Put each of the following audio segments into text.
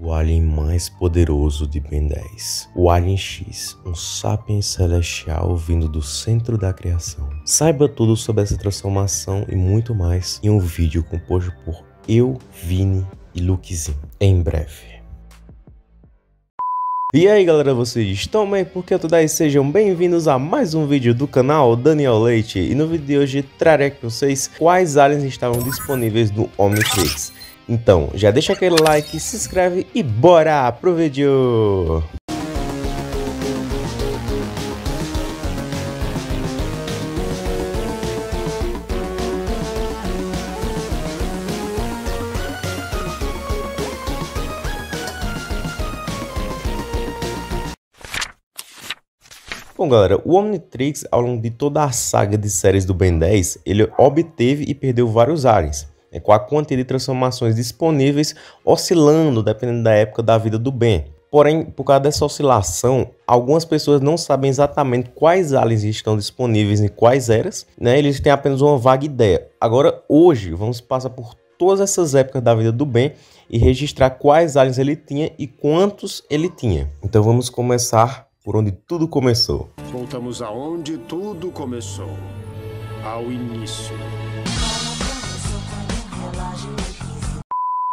O alien mais poderoso de Ben 10. O Alien X, um sapiens celestial vindo do centro da criação. Saiba tudo sobre essa transformação e muito mais em um vídeo composto por eu, Vini e Lukezinho, em breve. E aí galera, vocês estão bem? Porque tudo aí, sejam bem-vindos a mais um vídeo do canal Daniel Leite. E no vídeo de hoje trarei aqui para vocês quais aliens estavam disponíveis no Omnitrix. Então, já deixa aquele like, se inscreve e bora pro vídeo! Bom galera, o Omnitrix, ao longo de toda a saga de séries do Ben 10, ele obteve e perdeu vários aliens, com a quantia de transformações disponíveis oscilando dependendo da época da vida do Ben. Porém, por causa dessa oscilação, algumas pessoas não sabem exatamente quais aliens estão disponíveis em quais eras, Eles têm apenas uma vaga ideia. Agora, hoje, vamos passar por todas essas épocas da vida do Ben e registrar quais aliens ele tinha e quantos ele tinha. Então vamos começar por onde tudo começou. Voltamos aonde tudo começou, ao início.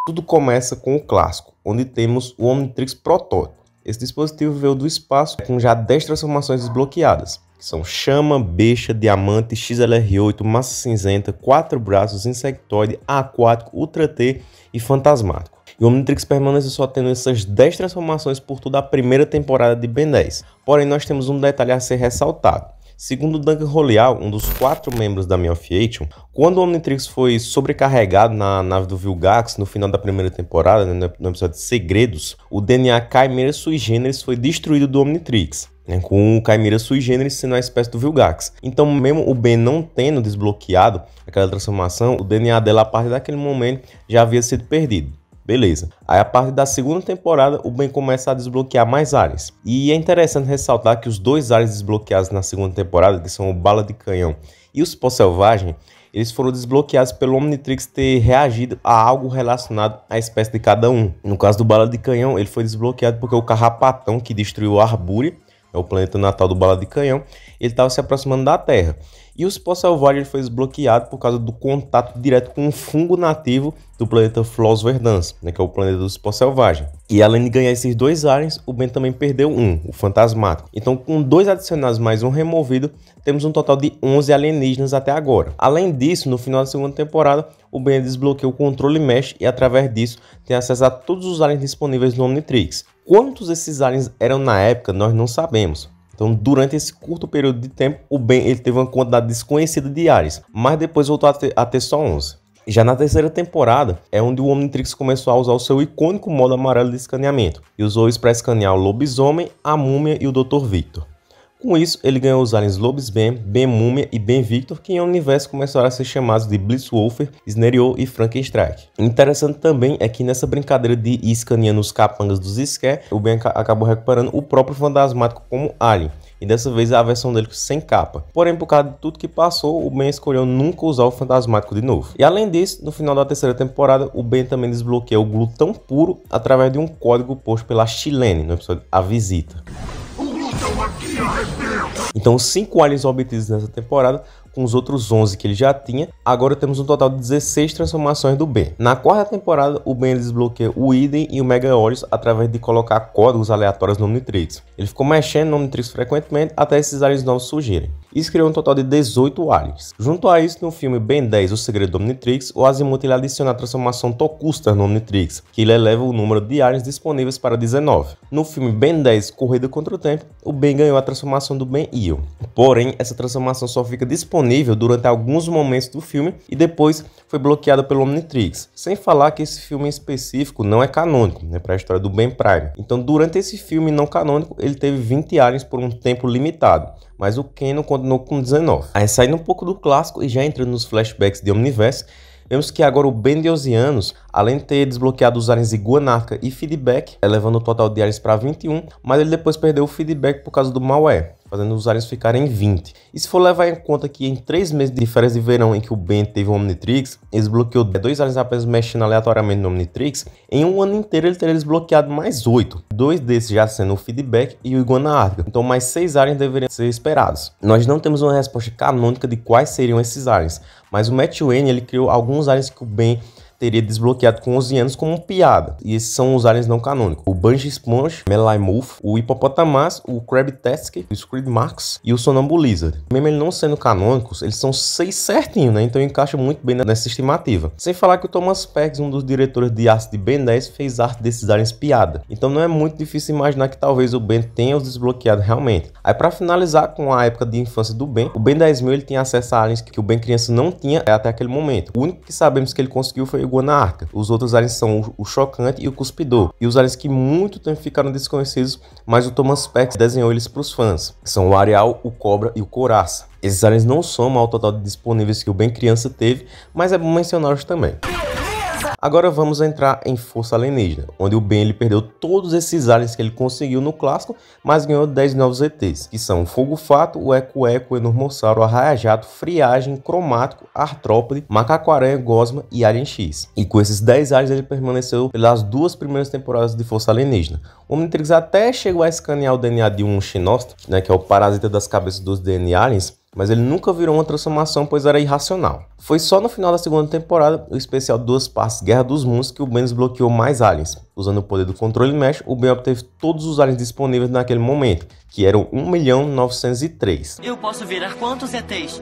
Tudo começa com o clássico, onde temos o Omnitrix Protótipo. Esse dispositivo veio do espaço com já 10 transformações desbloqueadas, que são Chama, Besta, Diamante, XLR8, Massa Cinzenta, 4 braços, Insectoide, Aquático, Ultra T e Fantasmático. E o Omnitrix permanece só tendo essas 10 transformações por toda a primeira temporada de Ben 10. Porém, nós temos um detalhe a ser ressaltado. Segundo Duncan Royal, um dos 4 membros da Association, quando o Omnitrix foi sobrecarregado na nave do Vilgax no final da primeira temporada, no episódio de Segredos, o DNA Chimera Sui Generis foi destruído do Omnitrix, com o Chimera Sui Generis sendo a espécie do Vilgax. Então, mesmo o Ben não tendo desbloqueado aquela transformação, o DNA dela a partir daquele momento já havia sido perdido. Beleza. Aí a partir da segunda temporada o Ben começa a desbloquear mais aliens. E é interessante ressaltar que os 2 aliens desbloqueados na segunda temporada, que são o Bala de Canhão e o Cipó Selvagem, eles foram desbloqueados pelo Omnitrix ter reagido a algo relacionado à espécie de cada um. No caso do Bala de Canhão, ele foi desbloqueado porque o Carrapatão, que destruiu Arbúria, o planeta natal do Bala de Canhão, ele estava se aproximando da Terra. E o Cipó Selvagem ele foi desbloqueado por causa do contato direto com um fungo nativo do planeta Flos Verdans, que é o planeta do Cipó Selvagem. E além de ganhar esses 2 aliens, o Ben também perdeu o Fantasmático. Então, com 2 adicionados mais um removido, temos um total de 11 alienígenas até agora. Além disso, no final da segunda temporada, o Ben desbloqueia o controle mesh e através disso tem acesso a todos os aliens disponíveis no Omnitrix. Quantos esses aliens eram na época, nós não sabemos. Então, durante esse curto período de tempo, o Ben ele teve uma quantidade desconhecida de aliens, mas depois voltou a ter só 11. Já na terceira temporada, é onde o Omnitrix começou a usar o seu icônico modo amarelo de escaneamento, e usou isso para escanear o Lobisomem, a Múmia e o Dr. Victor. Com isso, ele ganhou os aliens Lobisman, Ben Múmia e Ben Victor, que em um universo começaram a ser chamados de Blitzwolfer, Snareo e Frankenstrike. Interessante também é que nessa brincadeira de ir escaneando os capangas dos Scare, o Ben acabou recuperando o próprio Fantasmático como alien, e dessa vez a versão dele sem capa. Porém, por causa de tudo que passou, o Ben escolheu nunca usar o Fantasmático de novo. E além disso, no final da terceira temporada, o Ben também desbloqueia o Glutão Puro através de um código posto pela Chilene no episódio A Visita. Então, 5 aliens obtidos nessa temporada, com os outros 11 que ele já tinha. Agora temos um total de 16 transformações do Ben. Na quarta temporada, o Ben desbloqueia o Idem e o Mega Olhos através de colocar códigos aleatórios no Omnitrix. Ele ficou mexendo no Omnitrix frequentemente até esses aliens novos surgirem. Isso criou um total de 18 aliens. Junto a isso, no filme Ben 10, O Segredo do Omnitrix, o Azimuth ele adiciona a transformação Tocuster no Omnitrix, que ele eleva o número de aliens disponíveis para 19. No filme Ben 10, Corrida contra o Tempo, o Ben ganhou a transformação do Ben-Eel. Porém, essa transformação só fica disponível durante alguns momentos do filme e depois foi bloqueada pelo Omnitrix. Sem falar que esse filme em específico não é canônico, para a história do Ben Prime. Então, durante esse filme não canônico, ele teve 20 aliens por um tempo limitado, mas o Canon continuou com 19. Aí, saindo um pouco do clássico e já entrando nos flashbacks de Omniverse, vemos que agora o Ben de Oceanos, além de ter desbloqueado os aliens Iguanarca e Feedback, elevando o total de aliens para 21, mas ele depois perdeu o Feedback por causa do malware. fazendo os aliens ficarem em 20. E se for levar em conta que em 3 meses de férias de verão em que o Ben teve o Omnitrix, ele desbloqueou 2 aliens apenas mexendo aleatoriamente no Omnitrix, em um ano inteiro ele teria desbloqueado mais 8. 2 desses já sendo o Feedback e o Iguana Ártica. Então mais 6 aliens deveriam ser esperados. Nós não temos uma resposta canônica de quais seriam esses aliens, mas o Matt Wayne ele criou alguns aliens que o Ben teria desbloqueado com 11 anos como piada. E esses são os aliens não canônicos. O Banshee Sponge, Melimoth, o Hippopotamus, o Krabby-Task, o Screed Marks e o Sonambulizard. Mesmo eles não sendo canônicos, eles são 6 certinho, né? Então encaixa muito bem nessa estimativa. Sem falar que o Thomas Perkins, um dos diretores de arte de Ben 10, fez arte desses aliens piada. Então não é muito difícil imaginar que talvez o Ben tenha os desbloqueado realmente. Aí para finalizar com a época de infância do Ben, o Ben 10.000 ele tinha acesso a aliens que o Ben criança não tinha até aquele momento. O único que sabemos que ele conseguiu foi o Iguana Ártica. Os outros aliens são o Chocante e o Cuspidor. E os aliens que muito tempo ficaram desconhecidos, mas o Thomas Perkins desenhou eles para os fãs. São o Areal, o Cobra e o Coraça. Esses aliens não somam ao total de disponíveis que o Ben criança teve, mas é bom mencioná-los também. Agora vamos entrar em Força Alienígena, onde o Ben ele perdeu todos esses aliens que ele conseguiu no clássico, mas ganhou 10 novos ETs, que são o Fogo Fato, o Eco Eco, o Enormossauro, o Arraia-Jato, Friagem, Cromático, Artrópode, Macaco-Aranha, Gosma e Alien X. E com esses 10 aliens ele permaneceu pelas 2 primeiras temporadas de Força Alienígena. O Omnitrix até chegou a escanear o DNA de um Shinost, né, que é o parasita das cabeças dos DNA Aliens, mas ele nunca virou uma transformação, pois era irracional. Foi só no final da segunda temporada, o especial 2 partes Guerra dos Mundos, que o Ben desbloqueou mais aliens. Usando o poder do controle mesh, o Ben obteve todos os aliens disponíveis naquele momento, que eram 1.903. Eu posso virar quantos ETs?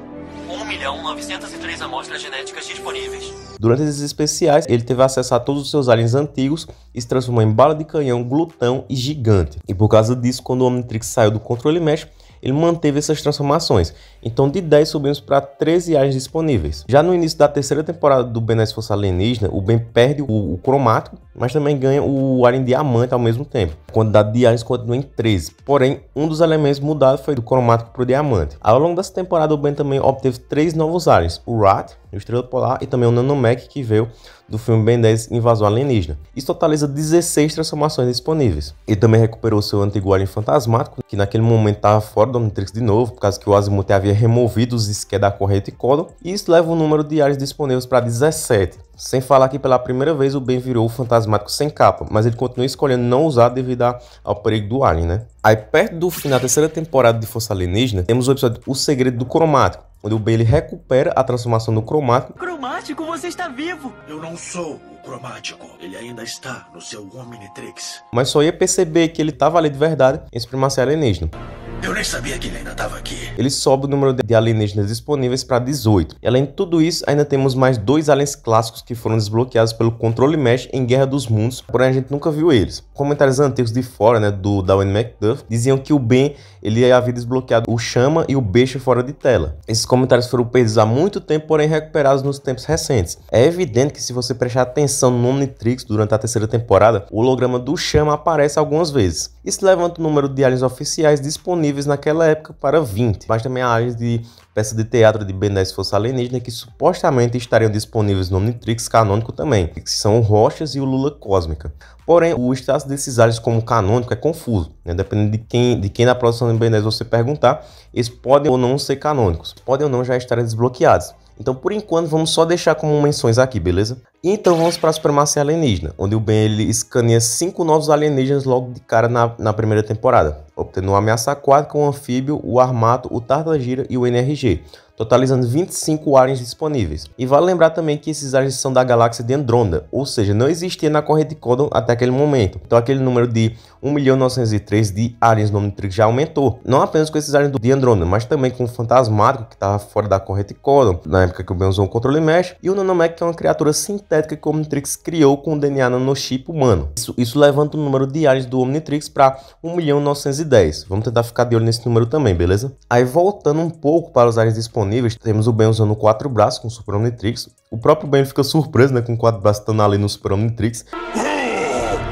1.903 amostras genéticas disponíveis. Durante esses especiais, ele teve acesso a todos os seus aliens antigos e se transformou em Bala de Canhão, Glutão e Gigante. E por causa disso, quando o Omnitrix saiu do controle mesh, ele manteve essas transformações. Então de 10 subimos para 13 aliens disponíveis. Já no início da terceira temporada do Ben 10 Força Alienígena, o Ben perde o cromático, mas também ganha o alien diamante ao mesmo tempo. A quantidade de aliens continua em 13. Porém, um dos elementos mudados foi do cromático para o diamante. Ao longo dessa temporada, o Ben também obteve 3 novos aliens. O Rat, o Estrela Polar e também o Nanomech, que veio do filme Ben 10 Invasão Alienígena. Isso totaliza 16 transformações disponíveis. Ele também recuperou seu antigo alien fantasmático, que naquele momento estava fora do Omnitrix de novo, por causa que o Azimuth havia removido os esquemas da corrente Codon, e isso leva o número de aliens disponíveis para 17. Sem falar que pela primeira vez o Ben virou o fantasmático sem capa, mas ele continua escolhendo não usar devido ao perigo do alien, né? Aí perto do fim da terceira temporada de Força Alienígena, temos o episódio O Segredo do Cromático, onde o Ben ele recupera a transformação do cromático. Cromático, você está vivo! Eu não sou o cromático, ele ainda está no seu Omnitrix. Mas só ia perceber que ele estava ali de verdade em Supremacia Alienígena. Eu nem sabia que ele ainda estava aqui. Ele sobe o número de alienígenas disponíveis para 18. E além de tudo isso, ainda temos mais 2 aliens clássicos que foram desbloqueados pelo controle mesh em Guerra dos Mundos, porém a gente nunca viu eles. Comentários antigos de fora, né, do Darwin McDuff, diziam que o Ben ele havia desbloqueado o Chama e o Besta fora de tela. Esses comentários foram perdidos há muito tempo, porém recuperados nos tempos recentes. É evidente que se você prestar atenção no Omnitrix durante a terceira temporada, o holograma do Chama aparece algumas vezes. Isso levanta o número de aliens oficiais disponíveis naquela época para 20, mas também há aliens de peça de teatro de Ben 10 Força Alienígena que supostamente estariam disponíveis no Omnitrix canônico também, que são o Rochas e o Lula Cósmica. Porém, o status desses aliens como canônico é confuso, né? Dependendo de quem na produção de Ben 10 você perguntar, eles podem ou não ser canônicos, podem ou não já estarem desbloqueados. Então, por enquanto, vamos só deixar como menções aqui, beleza? E então vamos para a Supremacia Alienígena, onde o Ben ele escaneia 5 novos alienígenas logo de cara na primeira temporada, obtendo o Ameaça Aquática, o Anfíbio, o Armato, o Tartagira e o NRG, totalizando 25 aliens disponíveis. E vale lembrar também que esses aliens são da galáxia de Andrômeda, ou seja, não existia na corrente Codon até aquele momento. Então aquele número de 1.903 de aliens no Omnitrix já aumentou. Não apenas com esses aliens de Andrômeda, mas também com o Fantasmático, que estava fora da corrente Codon, na época que o Ben usou o controle mesh, e o Nanomech, que é uma criatura sintética que o Omnitrix criou com o DNA nanochip humano. Isso levanta o número de aliens do Omnitrix para 1.910. Vamos tentar ficar de olho nesse número também, beleza? Aí voltando um pouco para os aliens disponíveis, temos o Ben usando 4 braços com o Super Omnitrix. O próprio Ben fica surpreso, né, com 4 braços estando ali no Super Omnitrix.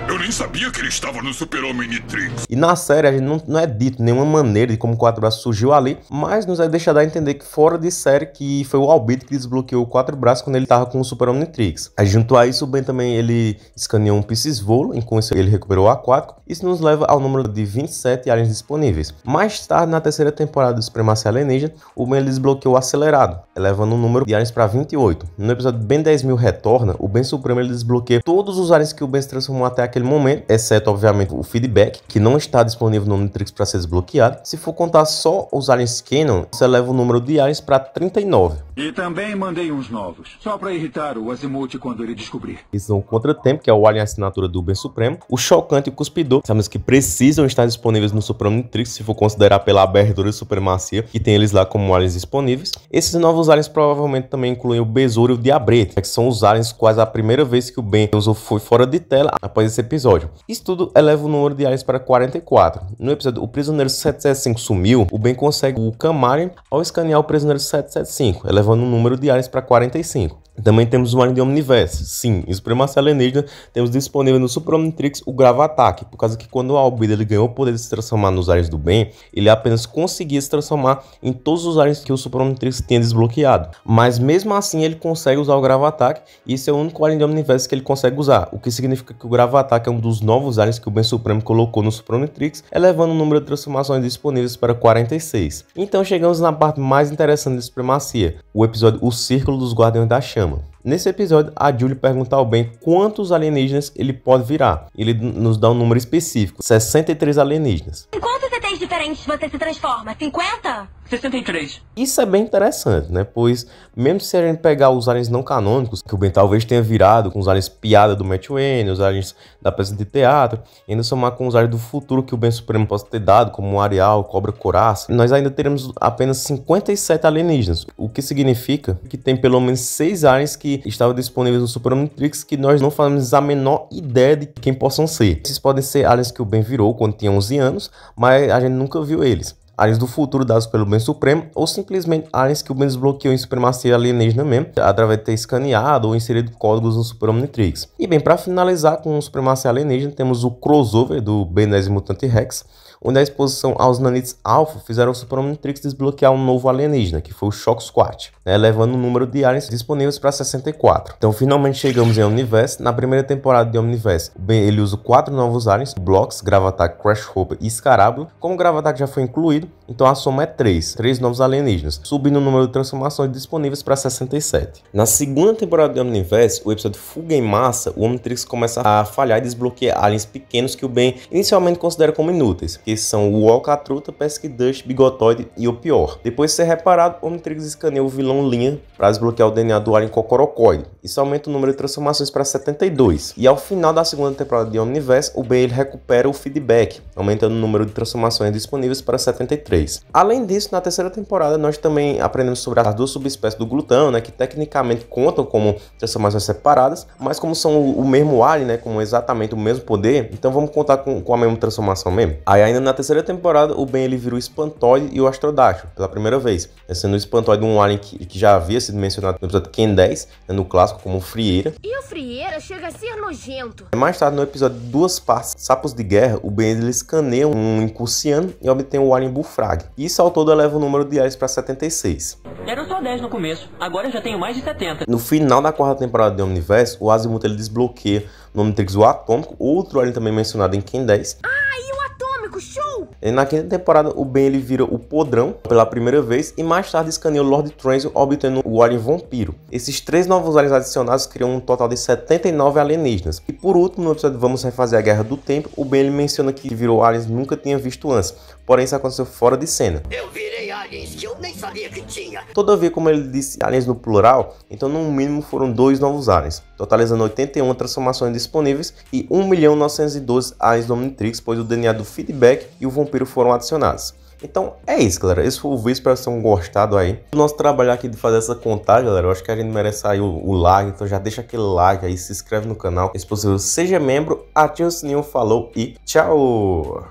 Eu nem nem sabia que ele estava no Super Omnitrix. E na série a gente não é dito nenhuma maneira de como o Quatro Braços surgiu ali, mas nos é deixado a entender que fora de série que foi o Albedo que desbloqueou o Quatro Braços quando ele tava com o Super Omnitrix. Aí junto a isso o Ben também ele escaneou um Piscis Volo, e com isso ele recuperou o Aquático. Isso nos leva ao número de 27 aliens disponíveis. Mais tarde, na terceira temporada do Supremacia Alienígena, o Ben ele desbloqueou o Acelerado, elevando o número de aliens para 28. No episódio Ben 10.000 retorna, o Ben Supremo ele desbloqueia todos os aliens que o Ben se transformou até aquele momento, exceto obviamente o Feedback, que não está disponível no Omnitrix para ser desbloqueado. Se for contar só os aliens Canon, você eleva o número de aliens para 39. E também mandei uns novos, só para irritar o Azimuth quando ele descobrir. Isso são o Contratempo, que é o alien assinatura do Ben Supremo, o Chocante e o Cuspidor, sabemos que precisam estar disponíveis no Super Omnitrix, se for considerar pela abertura de Supremacia, que tem eles lá como aliens disponíveis. Esses novos aliens provavelmente também incluem o Besouro e o Diabrete, que são os aliens quase a primeira vez que o Ben usou foi fora de tela após esse episódio. Isso tudo eleva o número de aliens para 44. No episódio O Prisioneiro 775 sumiu, o Ben consegue o Camarion ao escanear o Prisioneiro 775, elevando o número de aliens para 45. Também temos o alien de Omniverse. Sim, em Supremacia Alienígena temos disponível no Super Omnitrix o Grava-Ataque, por causa que quando o Albedo ele ganhou o poder de se transformar nos aliens do bem, ele apenas conseguia se transformar em todos os aliens que o Super Omnitrix tinha desbloqueado. Mas mesmo assim ele consegue usar o Grava-Ataque, e esse é o único alien de Omniverse que ele consegue usar, o que significa que o Grava-Ataque é um dos novos aliens que o Ben Supremo colocou no Super Omnitrix, elevando o número de transformações disponíveis para 46. Então chegamos na parte mais interessante da Supremacia, o episódio O Círculo dos Guardiões da Chama. Nesse episódio, a Julie pergunta ao Ben quantos alienígenas ele pode virar. Ele nos dá um número específico, 63 alienígenas. Em quantos ETs diferentes você se transforma? 50? 63. Isso é bem interessante, né? Pois, mesmo se a gente pegar os aliens não canônicos, que o Ben talvez tenha virado com os aliens piada do Matt Wayne, os aliens da peça de teatro, e ainda somar com os aliens do futuro que o Ben Supremo possa ter dado, como o Arial, Cobra Coraça, nós ainda teremos apenas 57 alienígenas, o que significa que tem pelo menos 6 aliens que estavam disponíveis no Super Omnitrix que nós não fazemos a menor ideia de quem possam ser. Esses podem ser aliens que o Ben virou quando tinha 11 anos, mas a gente nunca viu eles. Aliens do futuro dados pelo Ben Supremo, ou simplesmente aliens que o Ben desbloqueou em Supremacia Alienígena mesmo, através de ter escaneado ou inserido códigos no Super Omnitrix. E bem, para finalizar com o Supremacia Alienígena, temos o crossover do Ben 10 Mutante Rex, onde a exposição aos nanites alfa fizeram o Super Omnitrix desbloquear um novo alienígena, que foi o Shock Squad, né, levando o número de aliens disponíveis para 64. Então finalmente chegamos em Omniverse. Na primeira temporada de Omniverse, o Ben ele usa 4 novos aliens, Blocks, Grava-Ataque, Crash Hopper e Scarabula. Como o Grava-Ataque já foi incluído, então a soma é 3 novos alienígenas, subindo o número de transformações disponíveis para 67. Na segunda temporada de Omniverse, o episódio Fuga em Massa, o Omnitrix começa a falhar e desbloquear aliens pequenos que o Ben inicialmente considera como inúteis, que são o Alcatruta, Pesky Dust, Bigotoide e o pior. Depois de ser reparado, o Omnitrix escaneia o vilão Linha para desbloquear o DNA do alien Cocorocoide. Isso aumenta o número de transformações para 72. E ao final da segunda temporada de Omniverse, o Ben ele recupera o Feedback, aumentando o número de transformações disponíveis para 73. Além disso, na terceira temporada, nós também aprendemos sobre as duas subespécies do glutão, né, que tecnicamente contam como transformações separadas, mas como são o mesmo alien, né, com exatamente o mesmo poder, então vamos contar com a mesma transformação mesmo. Aí ainda na terceira temporada, o Ben ele vira o Espantoide e o Astrodáctilo pela primeira vez, sendo o Espantoide um alien que já havia sido mencionado no episódio Ken 10, né, no clássico como o Frieira. E o Frieira chega a ser nojento. Mais tarde, no episódio Duas Partes, Sapos de Guerra, o Ben ele escaneia um Incursiano e obtém o alien Bullfrag. Isso ao todo eleva o número de aliens para 76. Eram só 10 no começo, agora eu já tenho mais de 70. No final da quarta temporada de Omniverse, o Azimuth ele desbloqueia no Omnitrix o Atômico, outro alien também mencionado em Ken 10. Show! E na quinta temporada, o Ben ele vira o Podrão pela primeira vez e mais tarde escaneia o Lord Transil, obtendo o alien Vampiro. Esses 3 novos aliens adicionados criam um total de 79 alienígenas. E por último, no episódio Vamos Refazer a Guerra do Tempo, o Ben ele menciona que virou aliens que nunca tinha visto antes, porém isso aconteceu fora de cena. Eu virei aliens que eu nem sabia que tinha. Todavia, como ele disse aliens no plural, então no mínimo foram 2 novos aliens, totalizando 81 transformações disponíveis e 1.912 aliens do Omnitrix, pois o DNA do Feedback e o Vampiro foram adicionados. Então é isso, galera. Esse foi o vídeo, espero que vocês tenham gostado aí. O nosso trabalho aqui de fazer essa contagem, galera, eu acho que a gente merece aí o like, então já deixa aquele like aí, se inscreve no canal, se possível seja membro, ativa o sininho, falou e tchau!